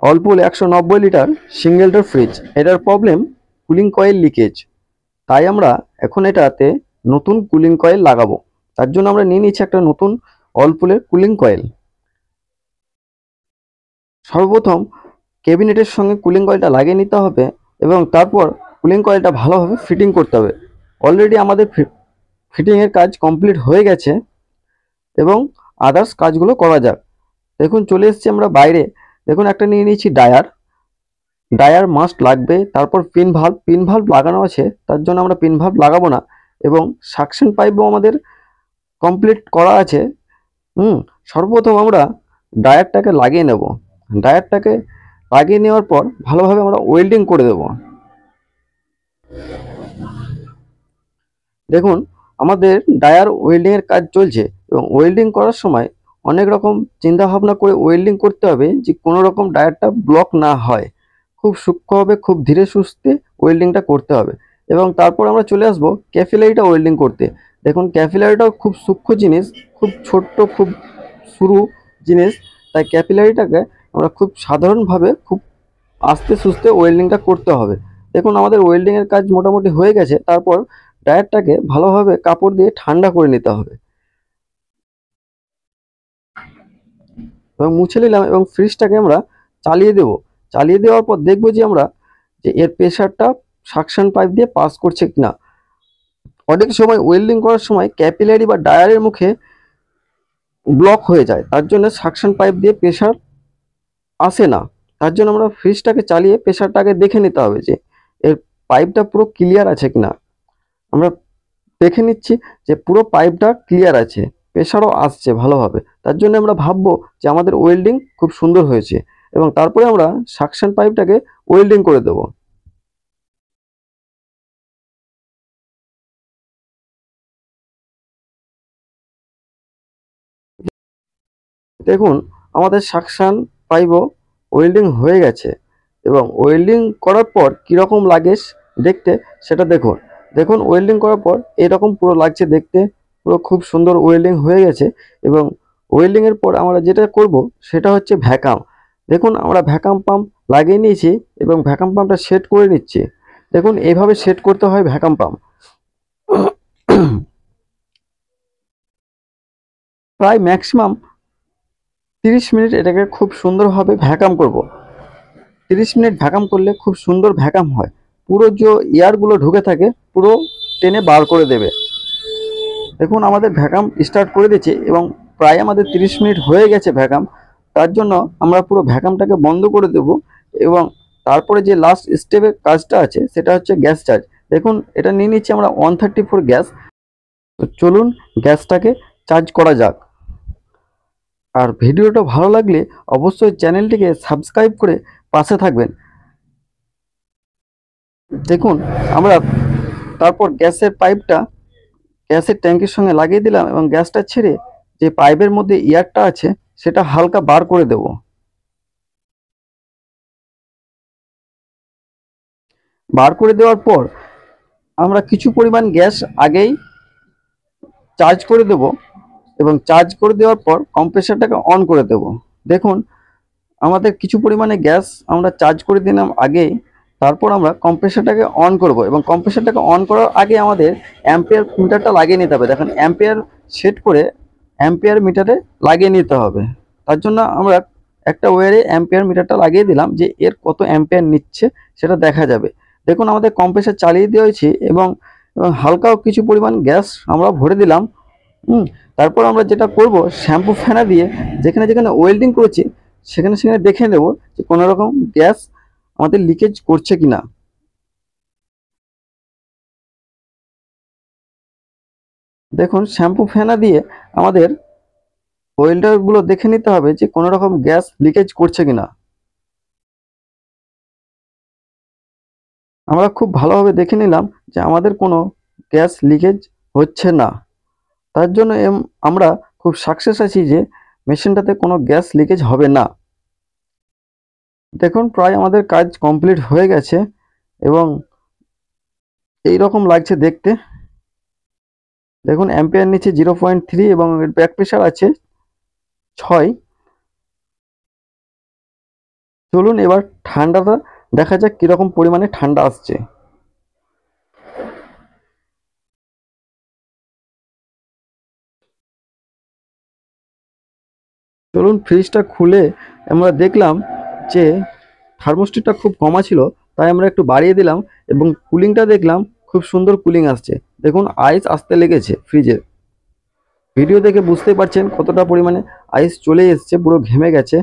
অল্পুল 190 litre single door fridge, এটার problem cooling coil leakage. তাই আমরা এখন এটাতে নতুন কুলিং কয়েল লাগাবো। তার জন্য আমরা নিয়ে নিচ্ছি একটা নতুন অল্পুলের কুলিং কয়েল। সর্বপ্রথম ক্যাবিনেটের সঙ্গে কুলিং কয়েলটা লাগিয়ে নিতে হবে এবং তারপর কুলিং কয়েলটা ভালোভাবে ফিটিং করতে হবে। অলরেডি আমাদের ফিটিংয়ের কাজ কমপ্লিট হয়ে গেছে এবং আদার্স কাজগুলো করা যাক। দেখুন চলে এসেছি আমরা বাইরে। দেখুন একটা নিয়ে নিয়েছি ডায়ার। ডায়ার মাস্ট লাগবে। তারপর পিন ভাল্ব লাগানো আছে, তার জন্য আমরা পিন ভাল্ব লাগাবো না। এবং সাকশন পাইপও আমাদের কমপ্লিট করা আছে। সর্বপ্রথম আমরা ডায়ারটাকে লাগিয়ে নেব। ডায়ারটাকে লাগিয়ে নেওয়ার পর ভালোভাবে আমরা ওয়েল্ডিং করে দেব। দেখুন আমাদের ডায়ার ওয়েল্ডিংয়ের কাজ চলছে এবং ওয়েল্ডিং করার সময় অনেক রকম চিন্তা ভাবনা করে ওয়েল্ডিং করতে হবে যে কোনো রকম ডায়ারটা ব্লক না হয়। খুব সূক্ষ্মভাবে খুব ধীরে সুস্থে ওয়েল্ডিংটা করতে হবে। এবং তারপর আমরা চলে আসবো ক্যাপিলারিটা ওয়েল্ডিং করতে। দেখুন ক্যাপিলারিটাও খুব সূক্ষ্ম জিনিস, খুব ছোট্ট, খুব সরু জিনিস। তাই ক্যাপিলারিটাকে আমরা খুব সাধারণভাবে খুব আস্তে সুস্তে ওয়েল্ডিংটা করতে হবে। দেখুন আমাদের ওয়েল্ডিংয়ের কাজ মোটামুটি হয়ে গেছে। তারপর ডায়ারটাকে ভালোভাবে কাপড় দিয়ে ঠান্ডা করে নিতে হবে এবং মুছে নিলাম এবং ফ্রিজটাকে আমরা চালিয়ে দেব। চালিয়ে দেওয়ার পর দেখবো যে আমরা যে এর প্রেশারটা সাকশন পাইপ দিয়ে পাস করছে কিনা। অনেক সময় ওয়েল্ডিং করার সময় ক্যাপিলারি বা ডায়ারের মুখে ব্লক হয়ে যায়, তার জন্য সাকশন পাইপ দিয়ে প্রেশার আসে না। তার জন্য আমরা ফ্রিজটাকে চালিয়ে প্রেশারটাকে দেখে নিতে হবে যে এর পাইপটা পুরো ক্লিয়ার আছে কিনা। আমরা দেখে নিচ্ছি যে পুরো পাইপটা ক্লিয়ার আছে, প্রেশারও আসছে ভালোভাবে। তার জন্য আমরা ভাববো যে আমাদের ওয়েল্ডিং খুব সুন্দর হয়েছে এবং তারপরে আমরা সাকশন পাইপটাকে ওয়েল্ডিং করে দেব। দেখুন আমাদের সাকশন পাইপও ওয়েল্ডিং হয়ে গেছে এবং ওয়েল্ডিং করার পর কীরকম লাগে দেখতে সেটা দেখুন। দেখুন ওয়েল্ডিং করার পর এরকম পুরো লাগছে দেখতে, পুরো খুব সুন্দর ওয়েল্ডিং হয়ে গেছে। এবং ওয়েল্ডিংয়ের পর আমরা যেটা করব সেটা হচ্ছে ভ্যাকাম। দেখুন আমরা ভ্যাকাম পাম্প লাগিয়ে নিয়েছি এবং ভ্যাকাম পাম্পটা সেট করে নিচ্ছি। দেখুন এইভাবে সেট করতে হয় ভ্যাকাম পাম্প। প্রায় ম্যাক্সিমাম 30 মিনিট এটাকে খুব সুন্দরভাবে ভ্যাকাম করব। 30 মিনিট ভ্যাকাম করলে খুব সুন্দর ভ্যাকাম হয়। পুরো যে এয়ারগুলো ঢুকে থাকে পুরো টেনে বার করে দেবে। দেখুন আমাদের ভ্যাকাম স্টার্ট করে দিয়েছে এবং প্রায় আমাদের 30 মিনিট হয়ে গেছে ভ্যাকাম। তার জন্য আমরা পুরো ভ্যাকামটাকে বন্ধ করে দেব এবং তারপরে যে লাস্ট স্টেপের কাজটা আছে সেটা হচ্ছে গ্যাস চার্জ। দেখুন এটা নিয়ে নিচ্ছি আমরা 134 গ্যাস। তো চলুন গ্যাসটাকে চার্জ করা যাক। আর ভিডিওটা ভালো লাগলে অবশ্যই চ্যানেলটিকে সাবস্ক্রাইব করে পাশে থাকবেন। দেখুন আমরা তারপর গ্যাসের ট্যাঙ্কির সঙ্গে লাগিয়ে দিলাম এবং গ্যাসটা ছেড়ে যে পাইপের মধ্যে এয়ারটা আছে সেটা হালকা বার করে দেব। বার করে দেওয়ার পর আমরা কিছু পরিমাণ গ্যাস আগেই চার্জ করে দেব এবং চার্জ করে দেওয়ার পর কম্প্রেসারটাকে অন করে দেব। দেখুন আমাদের কিছু পরিমাণে গ্যাস আমরা চার্জ করে দিলাম আগেই। তারপর আমরা কম্প্রেসারটাকে অন করব এবং কম্প্রেসারটাকে অন করার আগে আমাদের অ্যাম্পিয়ার মিটারটা লাগিয়ে নিতে হবে। দেখেন অ্যাম্পিয়ার সেট করে অ্যাম্পিয়ার মিটারে লাগিয়ে নিতে হবে। তার জন্য আমরা একটা ওয়্যারে অ্যাম্পিয়ার মিটারটা লাগিয়ে দিলাম যে এর কত অ্যাম্পিয়ার নিচ্ছে সেটা দেখা যাবে। দেখুন আমাদের কম্প্রেসার চালিয়ে দিয়েছি এবং হালকাও কিছু পরিমাণ গ্যাস আমরা ভরে দিলাম। তারপর আমরা যেটা করব শ্যাম্পু ফেনা দিয়ে যেখানে যেখানে ওয়েল্ডিং করেছি সেখানে সেখানে দেখে নেব যে কোনো রকম গ্যাস আমাদের লিকেজ করছে কিনা। দেখুন শ্যাম্পু ফেনা দিয়ে আমাদের ওয়েল্ডারগুলো দেখে নিতে হবে যে কোনো রকম গ্যাস লিকেজ করছে কিনা। আমরা খুব ভালোভাবে দেখে নিলাম যে আমাদের কোনো গ্যাস লিকেজ হচ্ছে না। তার জন্য আমরা খুব সাকসেস আছি যে মেশিনটাতে কোনো গ্যাস লিকেজ হবে না। দেখুন প্রায় আমাদের কাজ কমপ্লিট হয়ে গেছে এবং এই রকম লাগছে দেখতে। দেখুন অ্যাম্পিয়ার নিচে 0.3 এবং ব্যাক প্রেশার আছে 6। চলুন এবার ঠান্ডাটা দেখা যাক কিরকম পরিমাণে ঠান্ডা আসছে। চলুন ফ্রিজটা খুলে আমরা দেখলাম যে থার্মোস্ট্যাটটা খুব কমা ছিল, তাই আমরা একটু বাড়িয়ে দিলাম এবং কুলিংটা দেখলাম খুব সুন্দর কুলিং আসছে। দেখুন আইস আসতে লেগেছে ফ্রিজে। ভিডিও দেখে বুঝতে পারছেন কতটা পরিমাণে আইস চলে এসছে, পুরো ঘেমে গেছে।